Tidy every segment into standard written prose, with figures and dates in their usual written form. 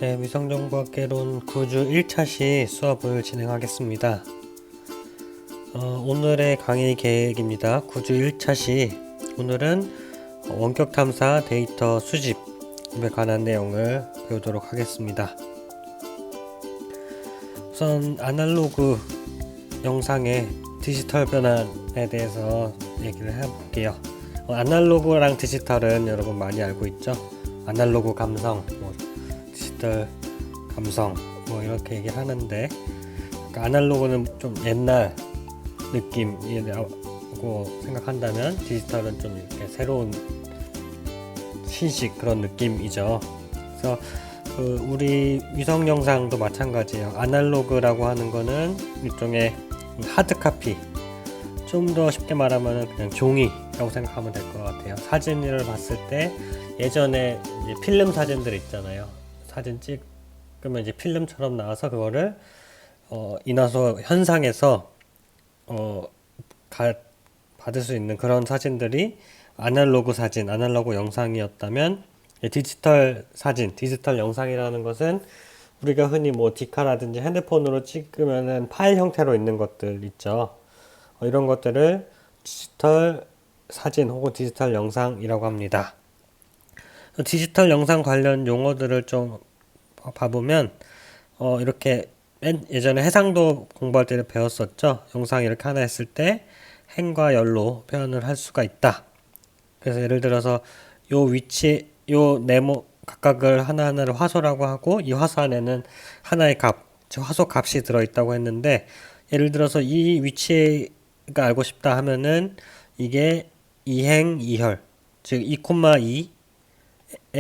네, 위성정보학개론 9주 1차시 수업을 진행하겠습니다. 오늘의 강의 계획입니다. 9주 1차시 오늘은 원격 탐사 데이터 수집에 관한 내용을 배우도록 하겠습니다. 우선 아날로그 영상의 디지털 변환에 대해서 얘기를 해볼게요. 아날로그랑 디지털은 여러분 많이 알고 있죠? 아날로그 감성, 디지털 감성 이렇게 얘기를 하는데, 그러니까 아날로그는 좀 옛날 느낌이라고 생각한다면 디지털은 좀 이렇게 새로운 신식 그런 느낌이죠. 그래서 우리 위성 영상도 마찬가지예요. 아날로그라고 하는 거는 일종의 하드 카피, 좀 더 쉽게 말하면 그냥 종이라고 생각하면 될 것 같아요. 사진을 봤을 때 예전에 이제 필름 사진들 있잖아요. 사진 찍으면 이제 필름처럼 나와서 그거를 인화소 현상에서 받을 수 있는 그런 사진들이 아날로그 사진, 아날로그 영상이었다면, 디지털 사진, 디지털 영상이라는 것은 우리가 흔히 디카라든지 핸드폰으로 찍으면은 파일 형태로 있는 것들 있죠. 이런 것들을 디지털 사진 혹은 디지털 영상이라고 합니다. 디지털 영상 관련 용어들을 좀 봐보면, 이렇게 예전에 해상도 공부할 때 배웠었죠. 영상 이렇게 하나 했을 때 행과 열로 표현을 할 수가 있다. 그래서 예를 들어서 요 위치, 요 네모 각각을 하나하나를 화소라고 하고, 이 화소 안에는 하나의 값, 즉 화소 값이 들어있다고 했는데, 예를 들어서 이 위치가 알고 싶다 하면은 이게 2행 2혈, 즉 2,2에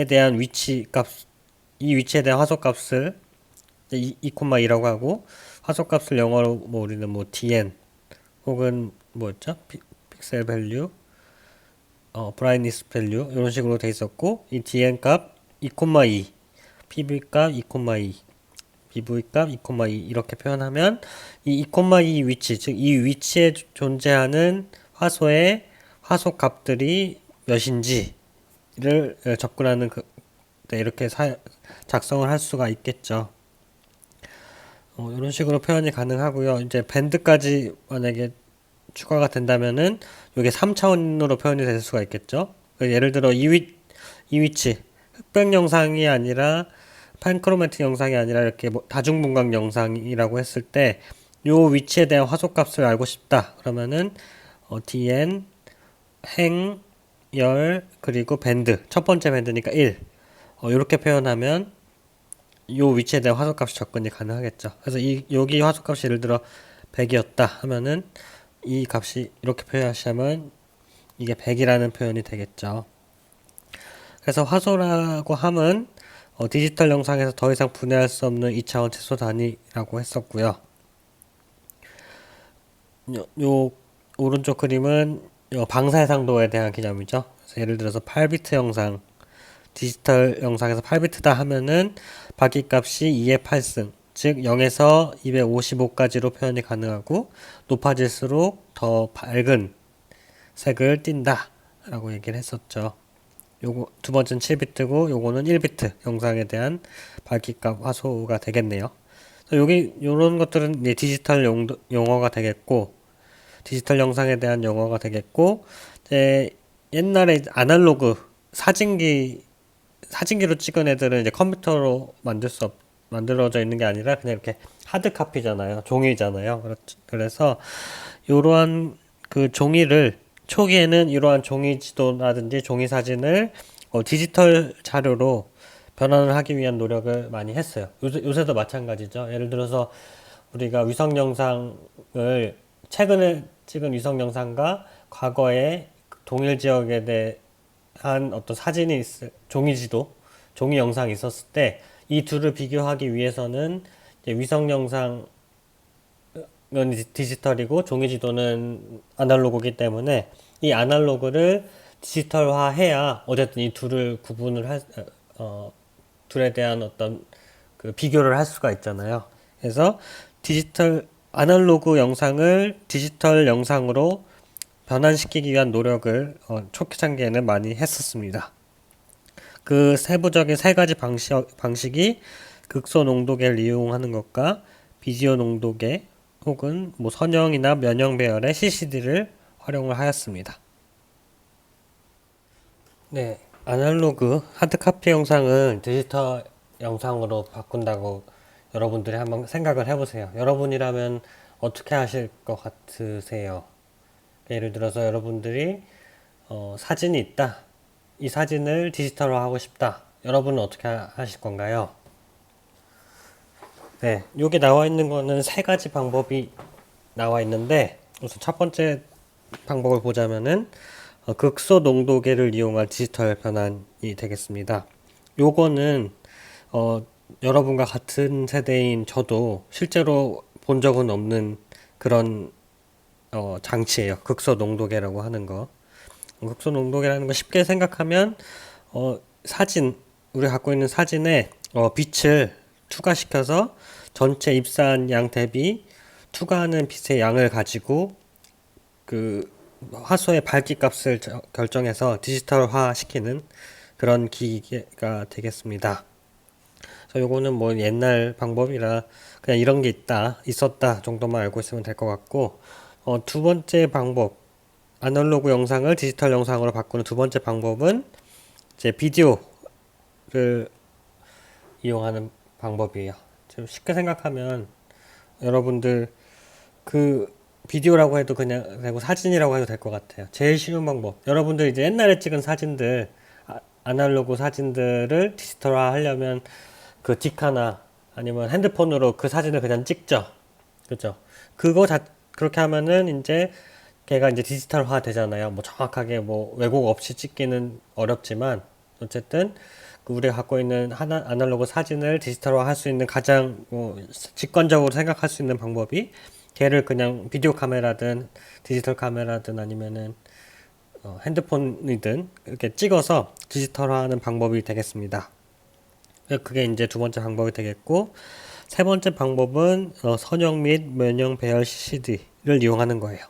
대한 위치 값, 이 위치에 대한 화소 값을 2,2라고 하고, 화소 값을 영어로 우리는 dn 혹은 뭐였죠? 픽셀 밸류, 브라이트니스 밸류 이런 식으로 돼 있었고, 이 dn 값 2,2, pv 값 2,2, pv 값 2,2 이렇게 표현하면 이 2,2 위치, 즉 이 위치에 존재하는 화소의 화소 값들이 몇인지를 접근하는 이렇게 작성을 할 수가 있겠죠. 이런 식으로 표현이 가능하고요. 이제 밴드까지 만약에 추가가 된다면은 이게 3차원으로 표현이 될 수가 있겠죠. 예를 들어 이 위치, 흑백 영상이 아니라 판크로매틱 영상이 아니라 이렇게 다중분광 영상이라고 했을 때 이 위치에 대한 화소값을 알고 싶다. 그러면은 dn 행, 열, 그리고 밴드, 첫 번째 밴드니까 1 이렇게 표현하면 이 위치에 대한 화소값이 접근이 가능하겠죠. 그래서 여기 화소값이 예를 들어 100이었다 하면은 이 값이 이렇게 표현하시면 이게 100이라는 표현이 되겠죠. 그래서 화소라고 함은 디지털 영상에서 더 이상 분해할 수 없는 2차원 최소 단위라고 했었고요. 요 오른쪽 그림은 방사해상도에 대한 개념이죠. 그래서 예를 들어서 8비트 영상, 디지털 영상에서 8비트다 하면은 바퀴값이 2의 8승, 즉 0에서 255까지로 표현이 가능하고, 높아질수록 더 밝은 색을 띈다 라고 얘기를 했었죠. 요거 두 번째는 7비트고 요거는 1비트 영상에 대한 밝기값 화소가 되겠네요. 여기 요런 것들은 이제 디지털 용어가 되겠고, 디지털 영상에 대한 용어가 되겠고, 이제 옛날에 아날로그 사진기로 찍은 애들은 이제 컴퓨터로 만들어져 있는 게 아니라 그냥 이렇게 하드 카피잖아요. 종이잖아요. 그래서 이러한 그 종이를, 초기에는 이러한 종이 지도라든지 종이 사진을 디지털 자료로 변환을 하기 위한 노력을 많이 했어요. 요새도 마찬가지죠. 예를 들어서 우리가 위성 영상을, 최근에 찍은 위성 영상과 과거에 동일 지역에 대한 어떤 사진이 종이 지도, 종이 영상이 있었을 때 이 둘을 비교하기 위해서는 이제 위성 영상은 디지털이고 종이 지도는 아날로그이기 때문에 이 아날로그를 디지털화 해야 어쨌든 이 둘을 둘에 대한 어떤 그 비교를 할 수가 있잖아요. 그래서 아날로그 영상을 디지털 영상으로 변환시키기 위한 노력을 초기 단계에는 많이 했었습니다. 그 세부적인 세 가지 방식이 극소 농도계를 이용하는 것과 비디오 농도계 혹은 뭐 선형이나 면형 배열의 CCD를 활용을 하였습니다. 네, 아날로그 하드카피 영상을 디지털 영상으로 바꾼다고 여러분들이 한번 생각을 해보세요. 여러분이라면 어떻게 하실 것 같으세요? 예를 들어서 여러분들이 사진이 있다. 이 사진을 디지털화 하고 싶다. 여러분은 어떻게 하실 건가요? 네, 여기 나와 있는 거는 세 가지 방법이 나와 있는데 우선 첫 번째 방법을 보자면은 극소 농도계를 이용한 디지털 변환이 되겠습니다. 요거는 어, 여러분과 같은 세대인 저도 실제로 본 적은 없는 그런 장치예요. 극소 농도계라고 하는 거. 극소 농도계라는 거 쉽게 생각하면 사진 우리가 갖고 있는 사진에 빛을 투과시켜서 전체 입사한 양 대비 투과하는 빛의 양을 가지고 그 화소의 밝기 값을 결정해서 디지털화 시키는 그런 기계가 되겠습니다. 그래서 요거는 뭐 옛날 방법이라 그냥 이런 게 있었다 정도만 알고 있으면 될 것 같고, 두 번째 방법, 아날로그 영상을 디지털 영상으로 바꾸는 두 번째 방법은 이제 비디오를 이용하는 방법이에요. 좀 쉽게 생각하면 여러분들 그 비디오라고 해도 그냥 되고 사진이라고 해도 될 것 같아요. 제일 쉬운 방법. 여러분들 이제 옛날에 찍은 사진들, 아날로그 사진들을 디지털화 하려면 그 디카나 아니면 핸드폰으로 그 사진을 그냥 찍죠. 그죠? 그렇게 하면은 이제 걔가 이제 디지털화 되잖아요. 뭐 정확하게 뭐 왜곡 없이 찍기는 어렵지만 어쨌든 우리가 갖고 있는 아날로그 사진을 디지털화 할 수 있는 가장 직관적으로 생각할 수 있는 방법이 걔를 그냥 비디오 카메라든 디지털 카메라든 아니면은 핸드폰이든 이렇게 찍어서 디지털화하는 방법이 되겠습니다. 그게 이제 두 번째 방법이 되겠고, 세 번째 방법은 선형 및 면형 배열 CCD를 이용하는 거예요.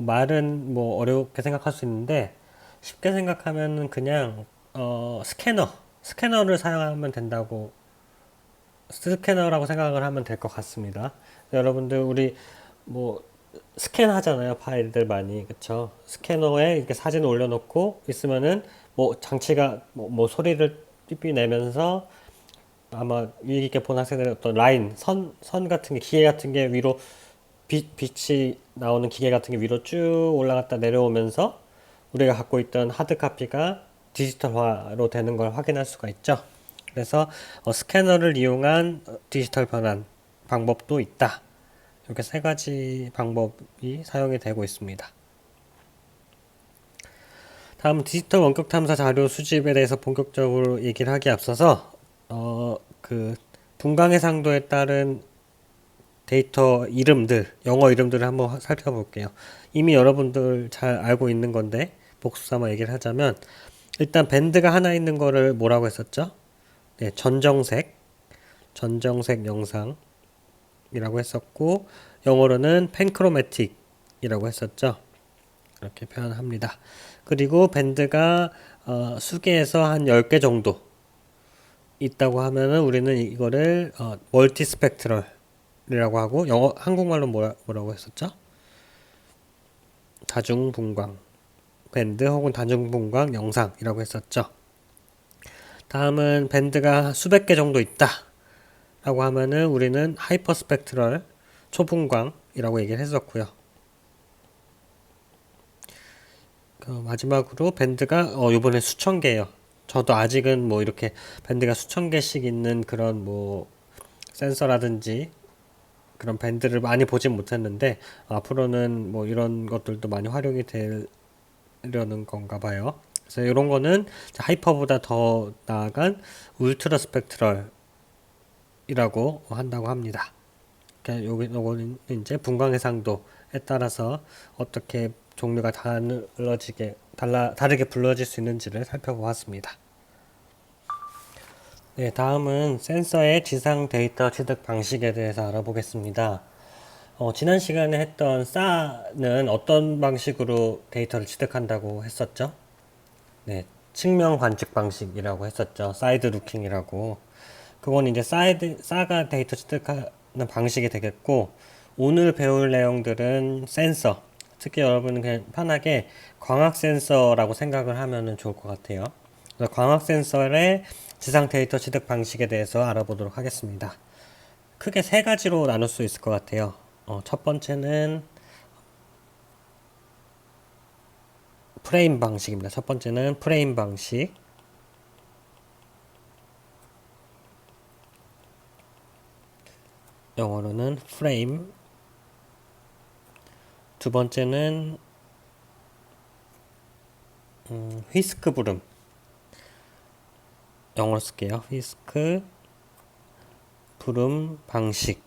말은 뭐 어렵게 생각할 수 있는데 쉽게 생각하면은 그냥 스캐너를 사용하면 된다고 스캐너라고 생각을 하면 될 것 같습니다. 여러분들 우리 뭐 스캔하잖아요, 파일들 많이. 그쵸? 스캐너에 이렇게 사진을 올려놓고 있으면은 뭐 장치가 뭐 소리를 삐삐 내면서 아마 유익 있게 본 학생들은 어떤 라인 선 같은 게 기계 같은 게 위로 빛이 나오는 기계 같은 게 위로 쭉 올라갔다 내려오면서 우리가 갖고 있던 하드 카피가 디지털화로 되는 걸 확인할 수가 있죠. 그래서 스캐너를 이용한 디지털 변환 방법도 있다. 이렇게 세 가지 방법이 사용이 되고 있습니다. 다음 디지털 원격 탐사 자료 수집에 대해서 본격적으로 얘기를 하기에 앞서서 그 분광해상도에 따른 데이터 이름들, 영어 이름들을 한번 살펴볼게요. 이미 여러분들 잘 알고 있는 건데 복수 삼아 얘기를 하자면 일단 밴드가 하나 있는 거를 뭐라고 했었죠? 네, 전정색 영상이라고 했었고 영어로는 팬크로매틱이라고 했었죠. 이렇게 표현합니다. 그리고 밴드가 수개에서 한 10개 정도 있다고 하면은 우리는 이거를 멀티 스펙트럴이라고 하고 한국말로 뭐라고 했었죠? 다중분광 밴드 혹은 다중분광 영상이라고 했었죠. 다음은 밴드가 수백 개 정도 있다 라고 하면은 우리는 하이퍼 스펙트럴 초분광이라고 얘기를 했었고요. 마지막으로 밴드가 요번에 수천 개예요. 저도 아직은 뭐 이렇게 밴드가 수천 개씩 있는 그런 뭐 센서라든지 그런 밴드를 많이 보진 못했는데 앞으로는 뭐 이런 것들도 많이 활용이 되려는 건가 봐요. 그래서 이런 거는 하이퍼보다 더 나아간 울트라 스펙트럴이라고 한다고 합니다. 그러니까 요거는 이제 분광해상도에 따라서 어떻게 종류가 다르게 불러질 수 있는지를 살펴보았습니다. 네, 다음은 센서의 지상 데이터 취득 방식에 대해서 알아보겠습니다. 지난 시간에 했던 SA는 어떤 방식으로 데이터를 취득한다고 했었죠? 네, 측면 관측 방식이라고 했었죠. 사이드 루킹이라고. 그건 이제 싸가 데이터 취득하는 방식이 되겠고, 오늘 배울 내용들은 센서, 특히 여러분은 그냥 편하게 광학 센서라고 생각을 하면 좋을 것 같아요. 그래서 광학 센서의 지상 데이터 취득 방식에 대해서 알아보도록 하겠습니다. 크게 세 가지로 나눌 수 있을 것 같아요. 첫 번째는 프레임 방식입니다. 첫 번째는 프레임 방식. 영어로는 프레임. 두 번째는 휘스크 부름. 영어로 쓸게요. 휘스크 부름 방식.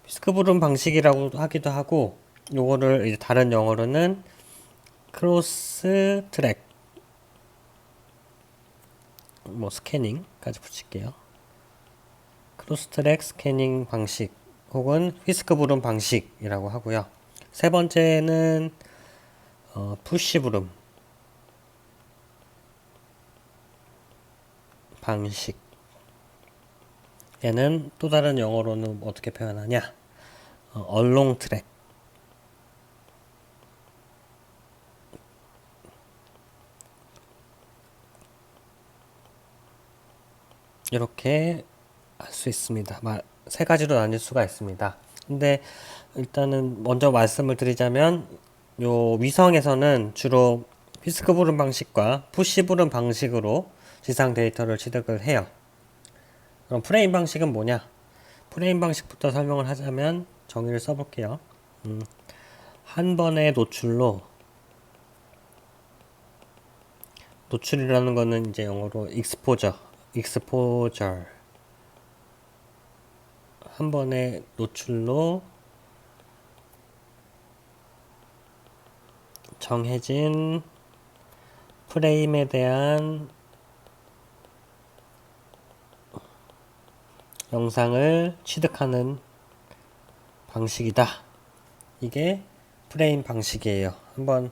휘스크 부름 방식이라고 하기도 하고, 요거를 이제 다른 영어로는 크로스 트랙 스캐닝까지 붙일게요. 크로스 트랙 스캐닝 방식 혹은 휘스크 부름 방식이라고 하고요. 세 번째는 푸시 부름 방식. 얘는 또 다른 영어로는 어떻게 표현하냐? 얼롱 트랙. 이렇게 할 수 있습니다. 세 가지로 나뉠 수가 있습니다. 근데 일단은 먼저 말씀을 드리자면, 요 위성에서는 주로 휘스크 부름 방식과 푸시 부름 방식으로 지상 데이터를 취득을 해요. 그럼 프레임 방식은 뭐냐? 프레임 방식부터 설명을 하자면 정의를 써볼게요. 한 번의 노출이라는 거는 이제 영어로 exposure. 한 번의 노출로 정해진 프레임에 대한 영상을 취득하는 방식이다. 이게 프레임 방식이에요. 한번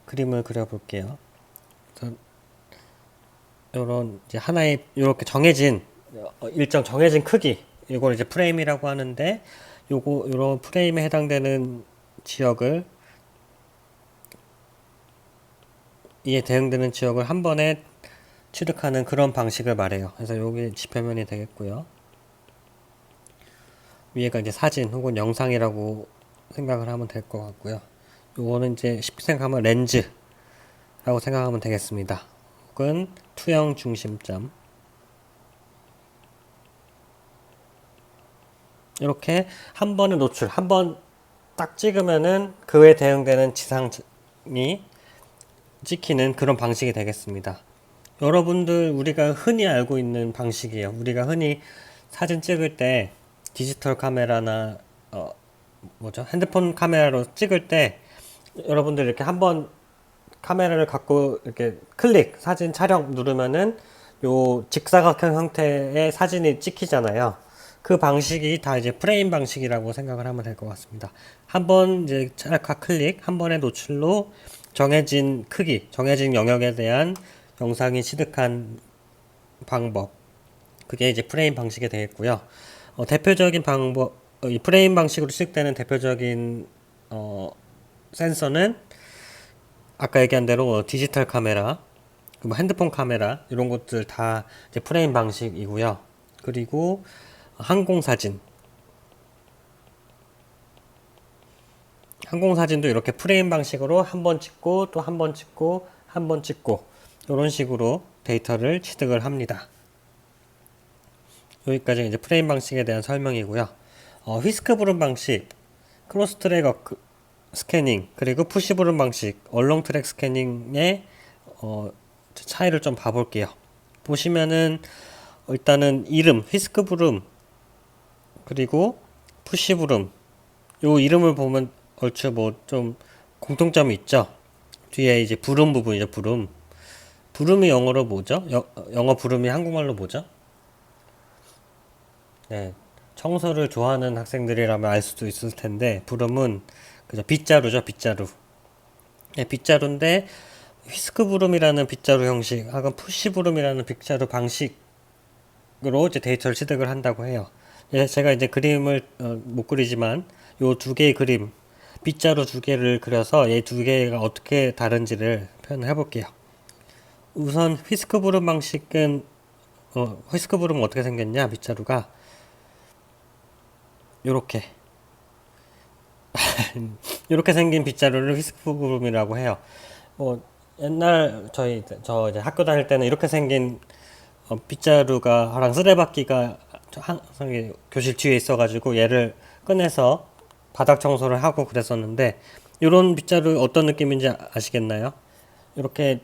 그림을 그려볼게요. 요런 이제 하나의 요렇게 정해진 일정 정해진 크기, 이걸 이제 프레임이라고 하는데, 요런 프레임에 해당되는 지역을, 이에 대응되는 지역을 한 번에 취득하는 그런 방식을 말해요. 그래서 여기 지표면이 되겠고요. 위에가 이제 사진 혹은 영상이라고 생각을 하면 될 것 같고요. 요거는 이제 쉽게 생각하면 렌즈라고 생각하면 되겠습니다. 혹은 투영 중심점. 이렇게 한 번의 노출, 한 번 딱 찍으면은 그에 대응되는 지상이 찍히는 그런 방식이 되겠습니다. 여러분들 우리가 흔히 알고 있는 방식이에요. 우리가 흔히 사진 찍을 때 디지털 카메라나 핸드폰 카메라로 찍을 때 여러분들 이렇게 한번 카메라를 갖고 이렇게 사진 촬영 누르면은 요 직사각형 형태의 사진이 찍히잖아요. 그 방식이 다 이제 프레임 방식이라고 생각을 하면 될 것 같습니다. 한 번 이제 찰칵 클릭, 한 번의 노출로 정해진 크기, 정해진 영역에 대한 영상이 취득한 방법. 그게 이제 프레임 방식이 되겠고요. 대표적인 방법, 이 프레임 방식으로 취득되는 대표적인 센서는 아까 얘기한 대로 디지털 카메라, 핸드폰 카메라 이런 것들 다 이제 프레임 방식이고요. 그리고 항공사진도 이렇게 프레임 방식으로 한 번 찍고 또 한 번 찍고 한 번 찍고 이런 식으로 데이터를 취득을 합니다. 여기까지 이제 프레임 방식에 대한 설명이고요. 휘스크 부름 방식, 크로스 트랙 스캐닝, 그리고 푸시 부름 방식, 얼롱 트랙 스캐닝의 차이를 좀 봐볼게요. 보시면은 일단은 이름, 휘스크 부름, 그리고 푸시 부름, 요 이름을 보면 얼추 좀 공통점이 있죠. 뒤에 이제 부름 부분이죠. 부름이 영어로 뭐죠? 영어 부름이 한국말로 뭐죠? 네, 청소를 좋아하는 학생들이라면 알 수도 있을 텐데, 부름은 그죠, 빗자루죠. 네, 빗자루인데 휘스크 부름이라는 빗자루 형식, 혹은 푸시 부름이라는 빗자루 방식, 방식으로 이제 데이터를 취득을 한다고 해요. 제가 이제 그림을 못 그리지만 요 두 개의 그림, 빗자루 두 개를 그려서 이 두 개가 어떻게 다른지를 표현을 해볼게요. 우선 휘스크 브룸 방식은 휘스크 브룸은 어떻게 생겼냐? 빗자루가 요렇게 이렇게 생긴 빗자루를 휘스크 브룸이라고 해요. 옛날 저 이제 학교 다닐 때는 이렇게 생긴 빗자루가랑 쓰레받기가 항상 교실 뒤에 있어가지고 얘를 꺼내서 바닥 청소를 하고 그랬었는데, 이런 빗자루 어떤 느낌인지 아시겠나요? 이렇게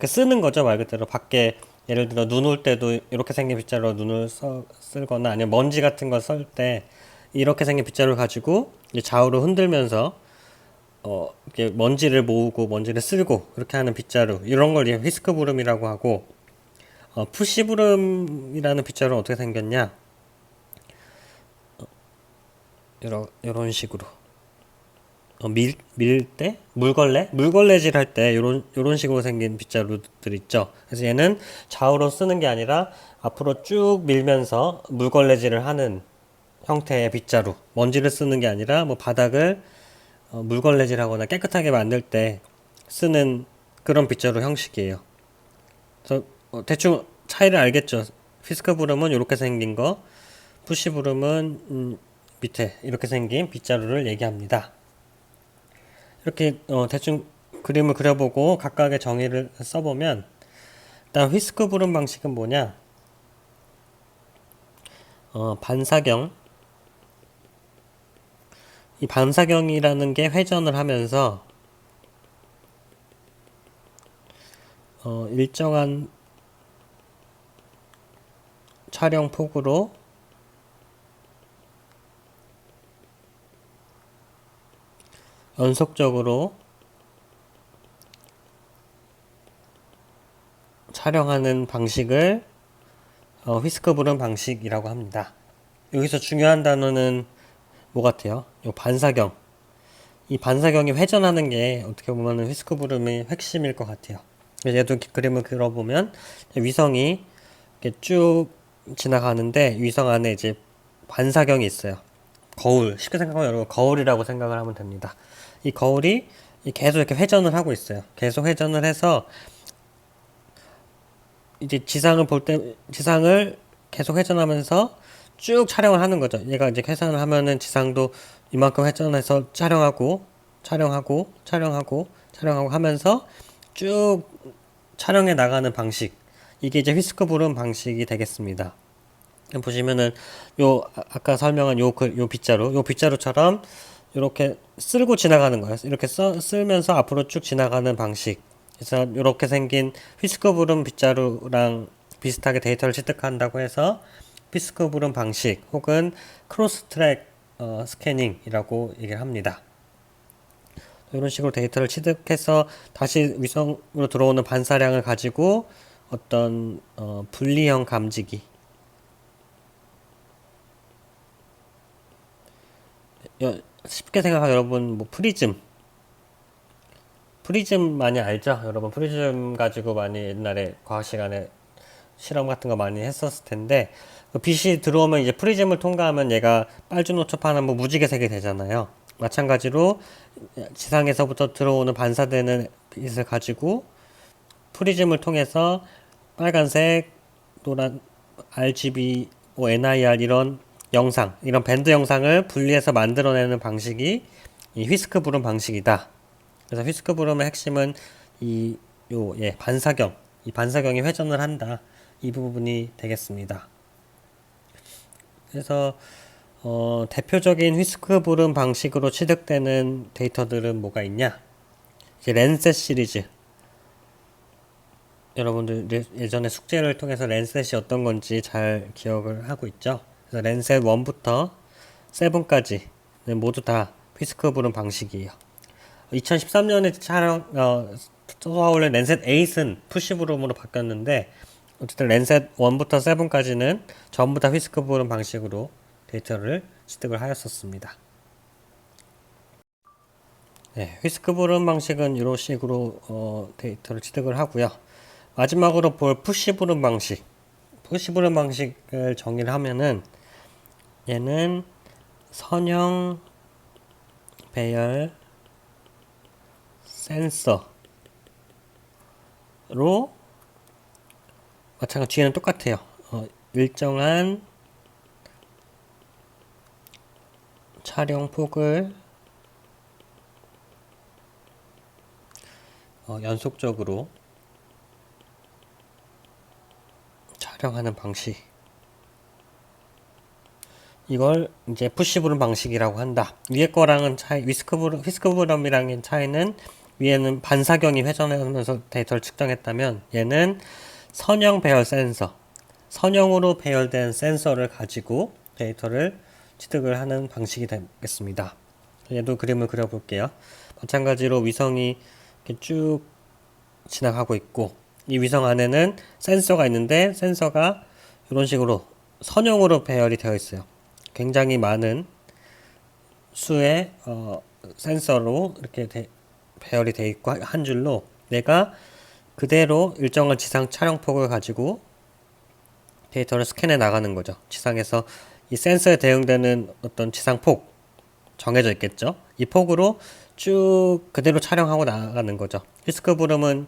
쓰는 거죠. 말 그대로 밖에 예를 들어 눈 올 때도 이렇게 생긴 빗자루로 눈을 쓸거나 아니면 먼지 같은 거 썰 때 이렇게 생긴 빗자루를 가지고 이제 좌우로 흔들면서 이렇게 먼지를 모으고 먼지를 쓸고 그렇게 하는 빗자루, 이런 걸 이제 휘스크 브룸이라고 하고, 푸시 브룸이라는 빗자루는 어떻게 생겼냐? 이런 식으로 밀 때? 물걸레질 할 때 요런 식으로 생긴 빗자루들 있죠. 그래서 얘는 좌우로 쓰는 게 아니라 앞으로 쭉 밀면서 물걸레질을 하는 형태의 빗자루. 먼지를 쓰는 게 아니라 뭐 바닥을 물걸레질 하거나 깨끗하게 만들 때 쓰는 그런 빗자루 형식이에요. 그래서 대충 차이를 알겠죠. 피스크 브룸은 이렇게 생긴 거, 푸시 브룸은 밑에 이렇게 생긴 빗자루를 얘기합니다. 이렇게 대충 그림을 그려보고 각각의 정의를 써보면, 일단 휘스크 브룸 방식은 뭐냐? 반사경. 이 반사경이라는 게 회전을 하면서 일정한 촬영 폭으로 연속적으로 촬영하는 방식을 휘스크 브룸 방식이라고 합니다. 여기서 중요한 단어는 뭐 같아요? 요 반사경. 이 반사경이 회전하는 게 어떻게 보면 휘스크 브룸의 핵심일 것 같아요. 얘도 그림을 그려보면 위성이 이렇게 쭉 지나가는데 위성 안에 이제 반사경이 있어요. 거울, 쉽게 생각하면 여러분 거울이라고 생각을 하면 됩니다. 이 거울이 계속 이렇게 회전을 하고 있어요. 계속 회전을 해서 이제 지상을 계속 회전하면서 쭉 촬영을 하는 거죠. 얘가 이제 계산을 하면은 지상도 이만큼 회전해서 촬영하고 하면서 쭉 촬영해 나가는 방식. 이게 이제 휘스크 브룸 방식이 되겠습니다. 보시면은 아까 설명한 요 빗자루처럼 이렇게 쓸고 지나가는 거예요. 이렇게 쓸면서 앞으로 쭉 지나가는 방식. 그래서 이렇게 생긴 휘스크 브룸 빗자루랑 비슷하게 데이터를 취득한다고 해서 휘스크 브룸 방식 혹은 크로스 트랙 스캐닝이라고 얘기를 합니다. 이런 식으로 데이터를 취득해서 다시 위성으로 들어오는 반사량을 가지고 어떤 분리형 감지기, 쉽게 생각하면 여러분 뭐 프리즘 많이 알죠? 여러분 프리즘 가지고 많이 옛날에 과학 시간에 실험 같은 거 많이 했었을 텐데, 그 빛이 들어오면 이제 프리즘을 통과하면 얘가 빨주노초파나 뭐 무지개색이 되잖아요. 마찬가지로 지상에서부터 들어오는 반사되는 빛을 가지고 프리즘을 통해서 빨간색, 노란, RGB, 뭐 NIR 이런 밴드 영상을 분리해서 만들어내는 방식이 이 휘스크 브룸 방식이다. 그래서 휘스크 브룸의 핵심은 반사경, 이 반사경이 회전을 한다. 이 부분이 되겠습니다. 그래서 대표적인 휘스크 브룸 방식으로 취득되는 데이터들은 뭐가 있냐? 이제 랜셋 시리즈. 여러분들 예전에 숙제를 통해서 랜셋이 어떤 건지 잘 기억을 하고 있죠? 그래서 랜셋 1부터 7까지는 모두 다 휘스크 브룸 방식이에요. 2013년에 쏘아올린 랜셋 8은 푸시 브룸으로 바뀌었는데, 어쨌든 랜셋 1부터 7까지는 전부 다 휘스크 브룸 방식으로 데이터를 취득을 하였었습니다. 네, 휘스크 브룸 방식은 이런 식으로 데이터를 취득을 하고요. 마지막으로 볼 푸시 브룸 방식. 푸시브룸 방식을 정의를 하면은 얘는 선형 배열 센서로 마찬가지 뒤에는 똑같아요. 일정한 촬영 폭을 연속적으로 촬영하는 방식. 이걸 이제 푸시브룸 방식이라고 한다. 위에 거랑은 휘스크브럼이랑의 차이는 위에는 반사경이 회전하면서 데이터를 측정했다면 얘는 선형 배열 센서, 선형으로 배열된 센서를 가지고 데이터를 취득을 하는 방식이 되겠습니다. 얘도 그림을 그려볼게요. 마찬가지로 위성이 이렇게 쭉 지나가고 있고 이 위성 안에는 센서가 있는데 센서가 이런 식으로 선형으로 배열이 되어 있어요. 굉장히 많은 수의 센서로 이렇게 배열이 되어 있고 한 줄로 내가 그대로 일정한 지상 촬영폭을 가지고 데이터를 스캔해 나가는 거죠. 지상에서 이 센서에 대응되는 어떤 지상폭 정해져 있겠죠. 이 폭으로 쭉 그대로 촬영하고 나가는 거죠. 휘스크브룸은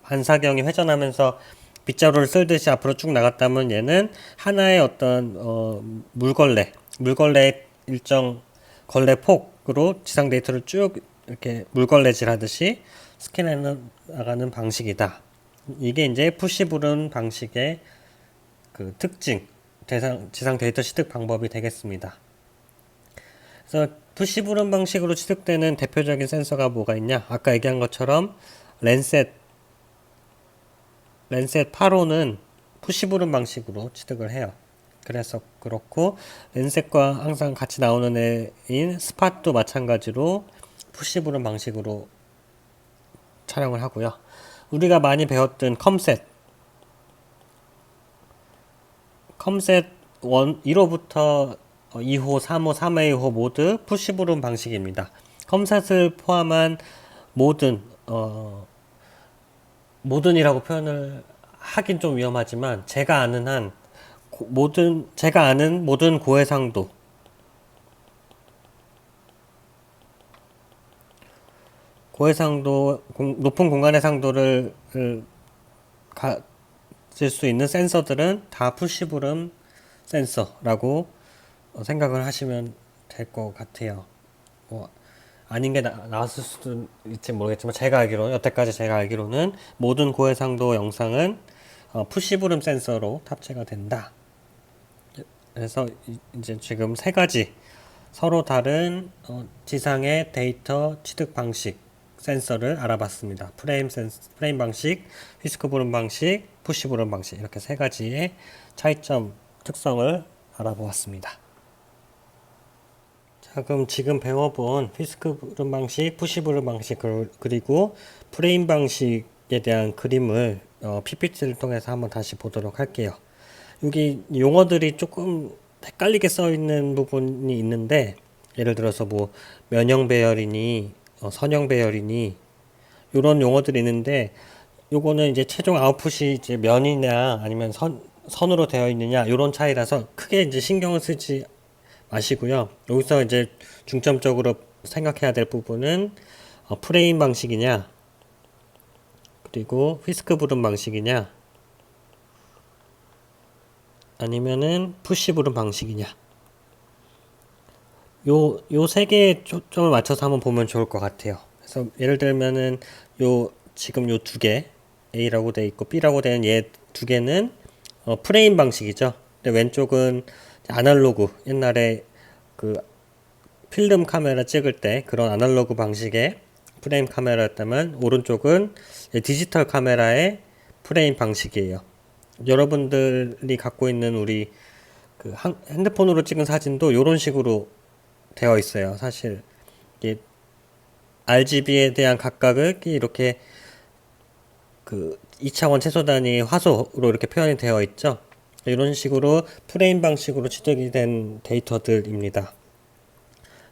반사경이 회전하면서 빗자루를 쓸듯이 앞으로 쭉 나갔다면 얘는 하나의 어떤 물걸레의 일정 걸레 폭으로 지상 데이터를 쭉 이렇게 물걸레질 하듯이 스캔해 나가는 방식이다. 이게 이제 푸시브룸 방식의 그 특징, 지상 데이터 취득 방법이 되겠습니다. 그래서 푸시브룸 방식으로 취득되는 대표적인 센서가 뭐가 있냐? 아까 얘기한 것처럼 랜셋 8호는 푸시브룸 방식으로 취득을 해요. 그래서 그렇고 랜셋과 항상 같이 나오는 애인 스팟도 마찬가지로 푸시브룸 방식으로 촬영을 하고요. 우리가 많이 배웠던 컴셋 1호부터 2호, 3호, 3A호 모두 푸시브룸 방식입니다. 컴셋을 포함한 모든이라고 표현을 하긴 좀 위험하지만 제가 아는 모든 고해상도 높은 공간의 상도를 가질 수 있는 센서들은 다 푸시브룸 센서라고 생각을 하시면 될 것 같아요. 아닌 게 나왔을 수도 있지 모르겠지만 여태까지 제가 알기로는 모든 고해상도 영상은 푸시브룸 센서로 탑재가 된다. 그래서 이제 지금 세 가지 서로 다른 지상의 데이터 취득 방식 센서를 알아봤습니다. 프레임 방식, 휘스크브룸 방식, 푸시브룸 방식 이렇게 세 가지의 차이점 특성을 알아보았습니다. 자, 그럼 지금 배워본 휘스크브룸 방식, 푸시브룸 방식 그리고 프레임 방식에 대한 그림을 PPT를 통해서 한번 다시 보도록 할게요. 여기 용어들이 조금 헷갈리게 써 있는 부분이 있는데 예를 들어서 뭐 면형 배열이니 선형 배열이니 이런 용어들이 있는데 요거는 이제 최종 아웃풋이 이제 면이냐 아니면 선으로 되어 있느냐 이런 차이라서 크게 이제 신경을 쓰지 마시고요. 여기서 이제 중점적으로 생각해야 될 부분은 프레임 방식이냐 그리고 휘스크브룸 방식이냐 아니면은 푸시브룸 방식이냐 요 세 개에 초점을 맞춰서 한번 보면 좋을 것 같아요. 그래서 예를 들면은 지금 요 두 개 A라고 돼 있고 B라고 되는 얘 두 개는 프레임 방식이죠. 근데 왼쪽은 아날로그 옛날에 그 필름 카메라 찍을 때 그런 아날로그 방식의 프레임 카메라였다면 오른쪽은 디지털 카메라의 프레임 방식이에요. 여러분들이 갖고 있는 우리 그 핸드폰으로 찍은 사진도 이런 식으로 되어 있어요. 사실 RGB에 대한 각각을 이렇게 그 2차원 최소 단위 화소로 이렇게 표현이 되어 있죠. 이런 식으로 프레임 방식으로 취득이 된 데이터들입니다.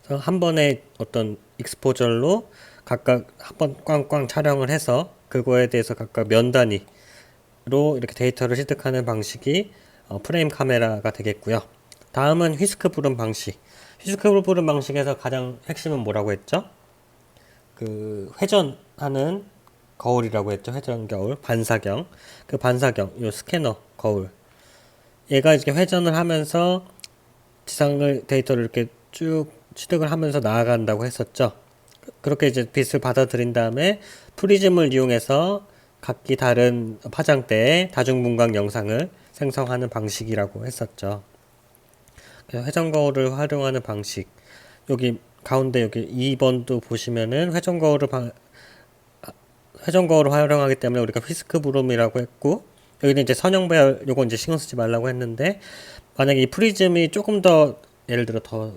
그래서 한 번에 어떤 익스포저로 각각 한 번 꽝꽝 촬영을 해서 그거에 대해서 각각 면 단위를 이렇게 데이터를 취득하는 방식이 프레임 카메라가 되겠고요. 다음은 휘스크 부름 방식. 휘스크 부름 방식에서 가장 핵심은 뭐라고 했죠? 그 회전하는 거울이라고 했죠. 회전 거울, 반사경. 그 반사경, 요 스캐너 거울. 얘가 이렇게 회전을 하면서 지상을 데이터를 이렇게 쭉 취득을 하면서 나아간다고 했었죠. 그렇게 이제 빛을 받아들인 다음에 프리즘을 이용해서 각기 다른 파장대의 다중분광 영상을 생성하는 방식이라고 했었죠. 회전 거울을 활용하는 방식. 여기 가운데 여기 2번도 보시면은 회전 거울을 활용하기 때문에 우리가 휘스크 브룸이라고 했고, 여기는 이제 선형 배열, 요거 이제 신경 쓰지 말라고 했는데, 만약에 이 프리즘이 조금 더 예를 들어 더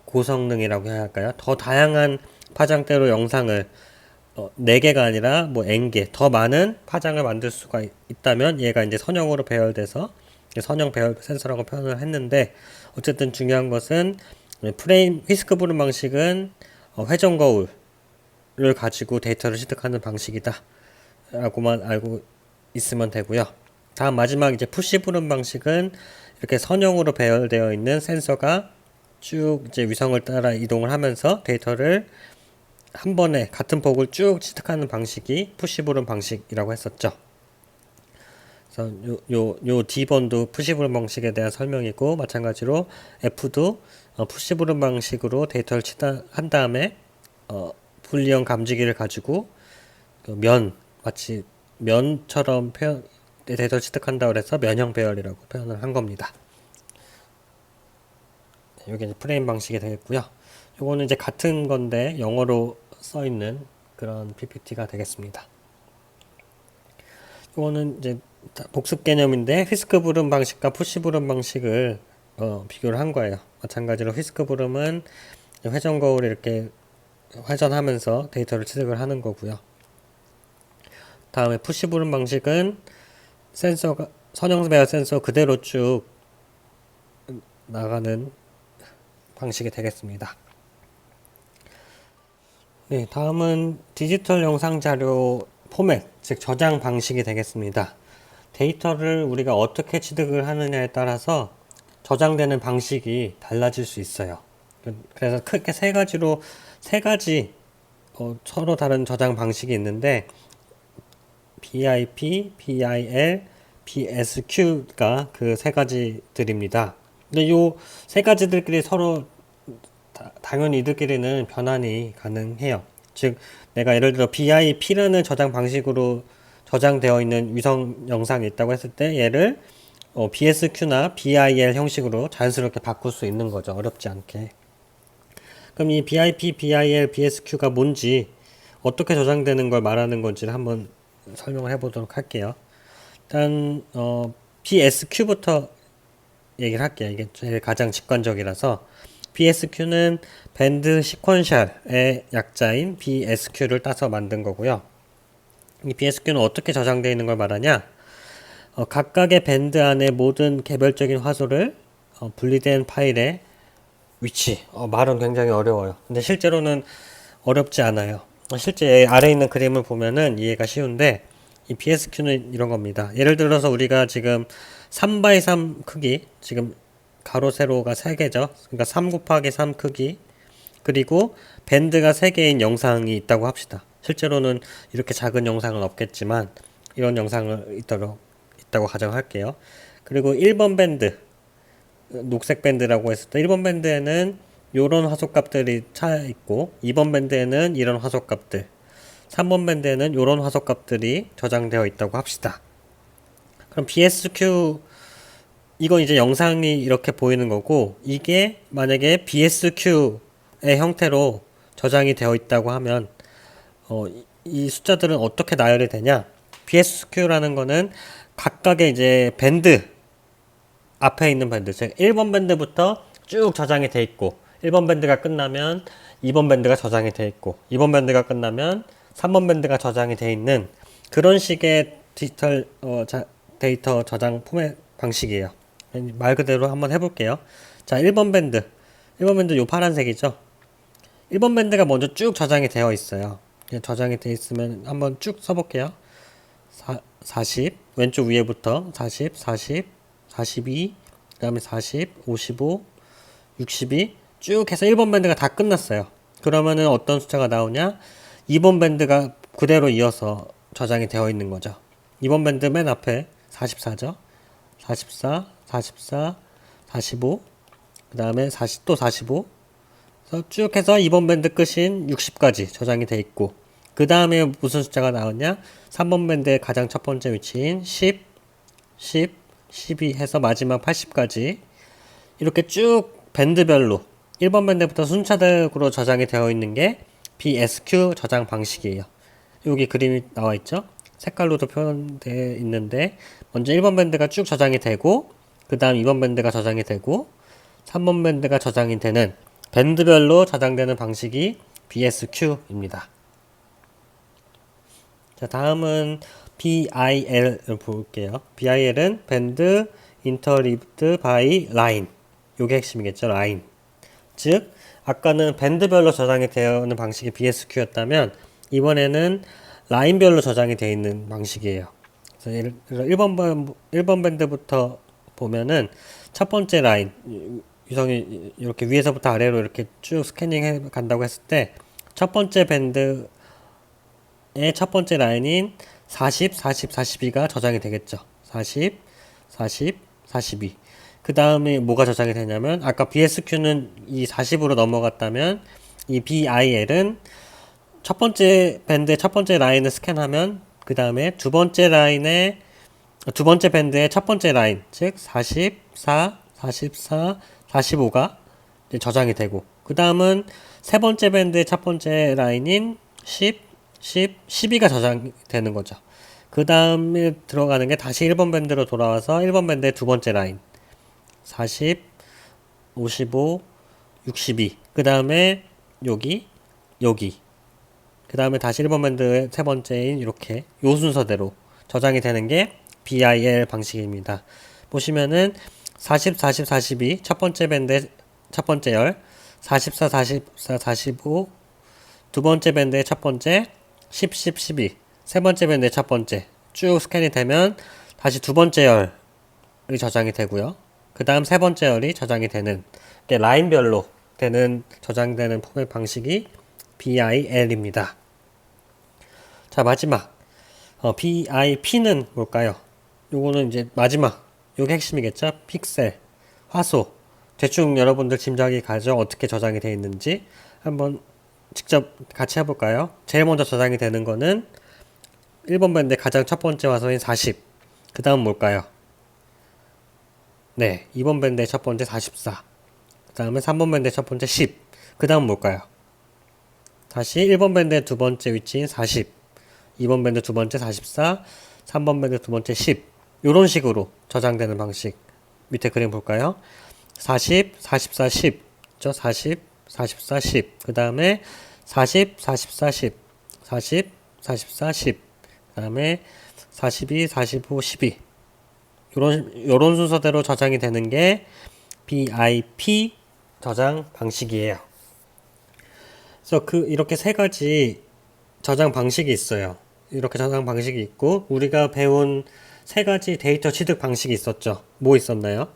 고성능이라고 해야 할까요? 더 다양한 파장대로 영상을 4개가 아니라 뭐 N개 더 많은 파장을 만들 수가 있다면 얘가 이제 선형으로 배열돼서 선형 배열 센서라고 표현을 했는데, 어쨌든 중요한 것은 프레임 휘스크 부름 방식은 회전 거울을 가지고 데이터를 취득하는 방식이다 라고만 알고 있으면 되고요. 다음 마지막 이제 푸시 부름 방식은 이렇게 선형으로 배열되어 있는 센서가 쭉 이제 위성을 따라 이동을 하면서 데이터를 한 번에 같은 폭을 쭉 취득하는 방식이 푸시 부름 방식이라고 했었죠. 그래서 요 D번도 푸시 부름 방식에 대한 설명이고, 마찬가지로 F도 푸시 부름 방식으로 데이터를 취득한 다음에 불리형 감지기를 가지고 그 마치 면처럼 데이터를 취득한다고 해서 면형 배열이라고 표현을 한 겁니다. 이게 이제 프레임 방식이 되겠고요. 요거는 이제 같은 건데 영어로 써 있는 그런 PPT가 되겠습니다. 요거는 이제 복습 개념인데 휘스크 부름 방식과 푸시 부름 방식을 비교를 한 거예요. 마찬가지로 휘스크 부름은 회전 거울을 이렇게 회전하면서 데이터를 취득을 하는 거고요. 다음에 푸시 부름 방식은 센서가 선형 배열 센서 그대로 쭉 나가는 방식이 되겠습니다. 네, 다음은 디지털 영상 자료 포맷, 즉 저장 방식이 되겠습니다. 데이터를 우리가 어떻게 취득을 하느냐에 따라서 저장되는 방식이 달라질 수 있어요. 그래서 크게 세 가지 서로 다른 저장 방식이 있는데, BIP, BIL, BSQ가 그 세 가지들입니다. 근데 요 세 가지들끼리 서로 당연히 이들끼리는 변환이 가능해요. 즉 내가 예를 들어 BIP라는 저장 방식으로 저장되어 있는 위성 영상이 있다고 했을 때 얘를 BSQ나 BIL 형식으로 자연스럽게 바꿀 수 있는 거죠. 어렵지 않게. 그럼 이 BIP, BIL, BSQ가 뭔지, 어떻게 저장되는 걸 말하는 건지를 한번 설명을 해보도록 할게요. 일단 BSQ부터 얘기를 할게요. 이게 제일 가장 직관적이라서. BSQ는 밴드 시퀀셜의 약자인 BSQ를 따서 만든 거고요. 이 BSQ는 어떻게 저장되어 있는 걸 말하냐? 각각의 밴드 안에 모든 개별적인 화소를 분리된 파일의 위치. 말은 굉장히 어려워요. 근데 실제로는 어렵지 않아요. 실제 아래에 있는 그림을 보면은 이해가 쉬운데, 이 BSQ는 이런 겁니다. 예를 들어서 우리가 지금 3x3 크기, 지금 가로 세로가 3개죠. 그러니까 3 곱하기 3 크기, 그리고 밴드가 3개인 영상이 있다고 합시다. 실제로는 이렇게 작은 영상은 없겠지만 이런 영상을 있다고 가정할게요. 그리고 1번 밴드, 녹색 밴드라고 했을 때 1번 밴드에는 이런 화소값들이 차 있고, 2번 밴드에는 이런 화소값들, 3번 밴드에는 이런 화소값들이 저장되어 있다고 합시다. 그럼 BSQ, 이건 이제 영상이 이렇게 보이는 거고, 이게 만약에 BSQ의 형태로 저장이 되어 있다고 하면 이 숫자들은 어떻게 나열이 되냐? BSQ라는 거는 각각의 이제 밴드 앞에 있는 밴드, 즉 1번 밴드부터 쭉 저장이 돼 있고, 1번 밴드가 끝나면 2번 밴드가 저장이 돼 있고, 2번 밴드가 끝나면 3번 밴드가 저장이 돼 있는 그런 식의 디지털 데이터 저장 포맷 방식이에요. 말 그대로 한번 해볼게요. 자, 1번 밴드 요 파란색이죠. 1번 밴드가 먼저 쭉 저장이 되어 있어요. 저장이 되어 있으면 한번 쭉 써볼게요. 40, 왼쪽 위에부터 40, 40, 42, 그 다음에 40, 55, 62 쭉 해서 1번 밴드가 다 끝났어요. 그러면은 어떤 숫자가 나오냐? 2번 밴드가 그대로 이어서 저장이 되어 있는 거죠. 2번 밴드 맨 앞에 44죠. 44, 44, 45, 그 다음에 40, 또 45. 그래서 쭉 해서 2번 밴드 끝인 60까지 저장이 돼 있고, 그 다음에 무슨 숫자가 나오냐? 3번 밴드의 가장 첫 번째 위치인 10, 10, 12 해서 마지막 80까지 이렇게 쭉 밴드별로 1번 밴드부터 순차적으로 저장이 되어 있는 게 BSQ 저장 방식이에요. 여기 그림이 나와 있죠? 색깔로도 표현되어 있는데, 먼저 1번 밴드가 쭉 저장이 되고, 그 다음 2번 밴드가 저장이 되고, 3번 밴드가 저장이 되는 밴드별로 저장되는 방식이 BSQ입니다. 자, 다음은 BIL을 볼게요. BIL은 밴드 인터리브드 바이 라인. 요게 핵심이겠죠, 라인. 즉, 아까는 밴드별로 저장이 되어 있는 방식이 BSQ였다면, 이번에는 라인별로 저장이 되어 있는 방식이에요. 그래서 예를 들어 1번 밴드부터 보면은 첫 번째 라인, 유성이 이렇게 위에서부터 아래로 이렇게 쭉 스캐닝 해 간다고 했을 때, 첫 번째 밴드의 첫 번째 라인인 40, 40, 42가 저장이 되겠죠. 40, 40, 42. 그 다음에 뭐가 저장이 되냐면, 아까 BSQ는 이 40으로 넘어갔다면, 이 BIL은 첫 번째 밴드의 첫 번째 라인을 스캔하면, 그 다음에 두 번째 밴드의 첫 번째 라인, 즉 44, 44, 45가 저장이 되고, 그 다음은 세 번째 밴드의 첫 번째 라인인 10, 10, 12가 저장이 되는 거죠. 그 다음에 들어가는 게 다시 1번 밴드로 돌아와서 1번 밴드의 두 번째 라인 40, 55, 62. 그 다음에 여기, 그 다음에 다시 1번 밴드의 세 번째인 이렇게 요 순서대로 저장이 되는 게 BIL 방식입니다. 보시면은 40, 40, 42 첫 번째 밴드의 첫 번째 열, 44, 44, 45 두 번째 밴드의 첫 번째, 10, 10, 12 세 번째 밴드의 첫 번째 쭉 스캔이 되면 다시 두 번째 열이 저장이 되고요. 그 다음 세 번째 열이 저장이 되는 라인별로 되는 저장되는 포맷 방식이 BIL입니다. 자, 마지막 BIP는 뭘까요? 요거는 이제 마지막, 요게 핵심이겠죠? 픽셀, 화소. 대충 여러분들 짐작이 가죠? 어떻게 저장이 되어 있는지 한번 직접 같이 해볼까요? 제일 먼저 저장이 되는 거는 1번 밴드의 가장 첫 번째 화소인 40. 그 다음 뭘까요? 네, 2번 밴드의 첫 번째 44. 그 다음에 3번 밴드의 첫 번째 10. 그 다음 뭘까요? 다시 1번 밴드의 두 번째 위치인 40. 2번 밴드 두 번째 44. 3번 밴드 두 번째 10. 요런 식으로 저장되는 방식. 밑에 그림 볼까요? 40, 44, 10. 40, 44, 10. 그 다음에 40, 44, 10. 40, 44, 10. 그 다음에 42, 45, 12. 요런 순서대로 저장이 되는 게 BIP 저장 방식이에요. 그래서 이렇게 세 가지 저장 방식이 있어요. 이렇게 저장 방식이 있고, 우리가 배운 세 가지 데이터 취득 방식이 있었죠. 뭐 있었나요?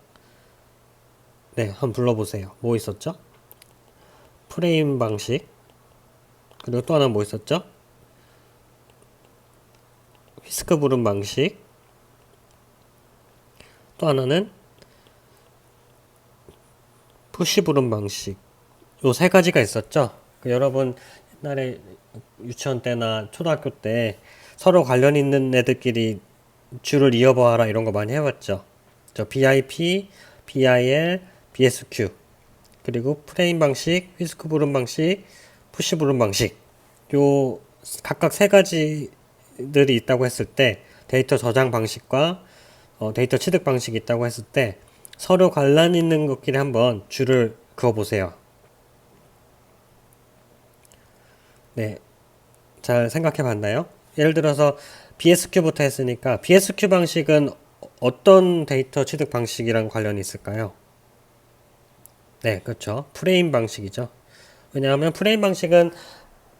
네, 한번 불러보세요. 뭐 있었죠? 프레임 방식. 그리고 또 하나 뭐 있었죠? 휘스크 부름 방식. 또 하나는 푸시 부름 방식. 요 세 가지가 있었죠. 여러분 옛날에 유치원 때나 초등학교 때 서로 관련 있는 애들끼리 줄을 이어봐라 이런 거 많이 해봤죠. BIP, BIL, BSQ, 그리고 프레임 방식, 휘스크 부름 방식, 푸시 부름 방식. 요 각각 세 가지들이 있다고 했을 때, 데이터 저장 방식과 데이터 취득 방식이 있다고 했을 때 서로 관련 있는 것끼리 한번 줄을 그어 보세요. 네, 잘 생각해 봤나요? 예를 들어서 BSQ부터 했으니까 BSQ 방식은 어떤 데이터 취득 방식이랑 관련이 있을까요? 네, 그렇죠. 프레임 방식이죠. 왜냐하면 프레임 방식은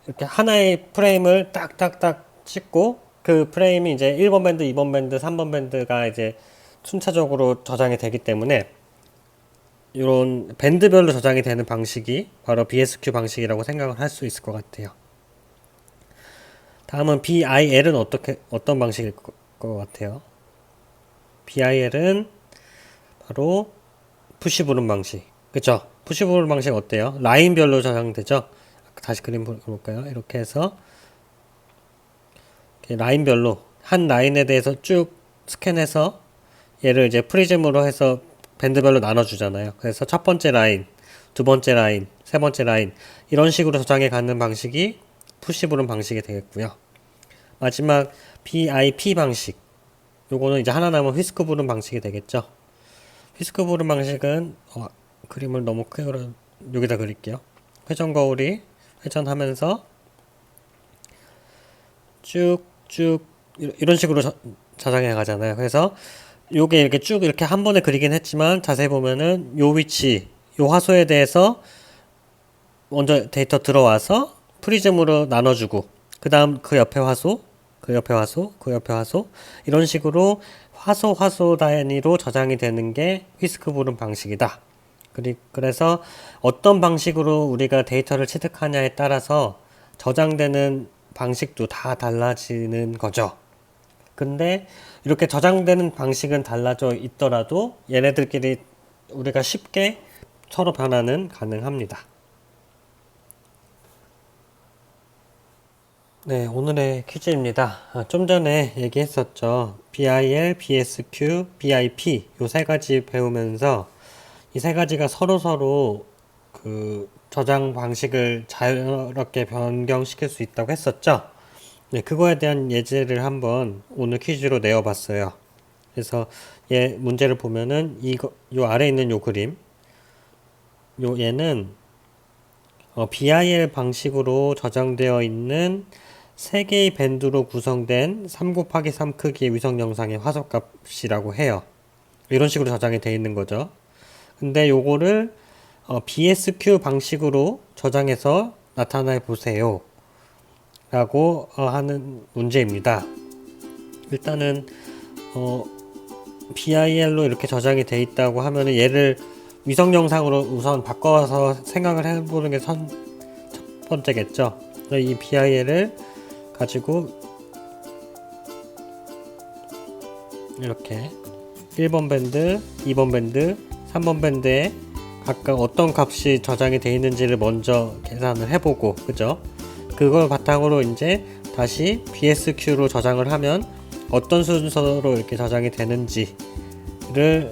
이렇게 하나의 프레임을 딱딱딱 찍고 그 프레임이 이제 1번 밴드, 2번 밴드, 3번 밴드가 이제 순차적으로 저장이 되기 때문에 이런 밴드별로 저장이 되는 방식이 바로 BSQ 방식이라고 생각을 할 수 있을 것 같아요. 다음은 BIL은 어떤 방식일 것 같아요? BIL은 바로 푸시 부른 방식. 그쵸? 푸시 부른 방식 어때요? 라인별로 저장되죠? 다시 그림 볼까요? 이렇게 해서 라인별로 한 라인에 대해서 쭉 스캔해서 얘를 이제 프리즘으로 해서 밴드별로 나눠주잖아요. 그래서 첫 번째 라인, 두 번째 라인, 세 번째 라인 이런 식으로 저장해 가는 방식이 푸시 부른 방식이 되겠고요. 마지막 BIP 방식, 요거는 이제 하나 남은 휘스크 부른 방식이 되겠죠. 휘스크 부른 방식은 그림을 너무 크게 여기다 그릴게요. 회전 거울이 회전하면서 쭉쭉 이런 식으로 저장해 가잖아요. 그래서 요게 이렇게 쭉 이렇게 한 번에 그리긴 했지만 자세히 보면은 요 위치, 요 화소에 대해서 먼저 데이터 들어와서 프리즘으로 나눠주고 그 다음 그 옆에 화소, 그 옆에 화소, 그 옆에 화소 이런 식으로 화소 단위로 저장이 되는 게 휘스크 부른 방식이다. 그래서 어떤 방식으로 우리가 데이터를 취득하냐에 따라서 저장되는 방식도 다 달라지는 거죠. 근데 이렇게 저장되는 방식은 달라져 있더라도 얘네들끼리 우리가 쉽게 서로 변화는 가능합니다. 네, 오늘의 퀴즈입니다. 좀 전에 얘기했었죠. BIL, BSQ, BIP 요 세 가지 배우면서 이 세 가지가 서로 그 저장 방식을 자유롭게 변경시킬 수 있다고 했었죠. 네, 그거에 대한 예제를 한번 오늘 퀴즈로 내어봤어요. 그래서 문제를 보면은 요 아래 있는 요 그림, 얘는 BIL 방식으로 저장되어 있는 3개의 밴드로 구성된 3 곱하기 3 크기의 위성 영상의 화소값이라고 해요. 이런 식으로 저장이 되어 있는 거죠. 근데 요거를 BSQ 방식으로 저장해서 나타내 보세요. 라고 하는 문제입니다. 일단은 BIL로 이렇게 저장이 돼 있다고 하면은 얘를 위성 영상으로 우선 바꿔서 생각을 해보는 게 첫 번째겠죠. 이 BIL을 가지고 이렇게 1번 밴드, 2번 밴드, 3번 밴드에 각각 어떤 값이 저장이 되어 있는지를 먼저 계산을 해보고, 그죠? 그걸 바탕으로 이제 다시 BSQ로 저장을 하면 어떤 순서로 이렇게 저장이 되는지를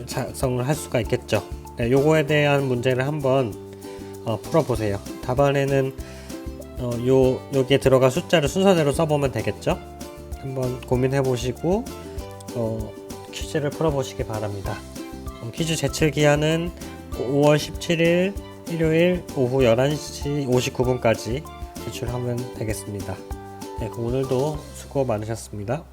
작성을 할 수가 있겠죠. 네, 요거에 대한 문제를 한번 풀어보세요. 답안에는 여기에 들어간 숫자를 순서대로 써보면 되겠죠. 한번 고민해 보시고 퀴즈를 풀어보시기 바랍니다. 퀴즈 제출 기한은 5월 17일 일요일 오후 11시 59분까지 제출하면 되겠습니다. 네, 오늘도 수고 많으셨습니다.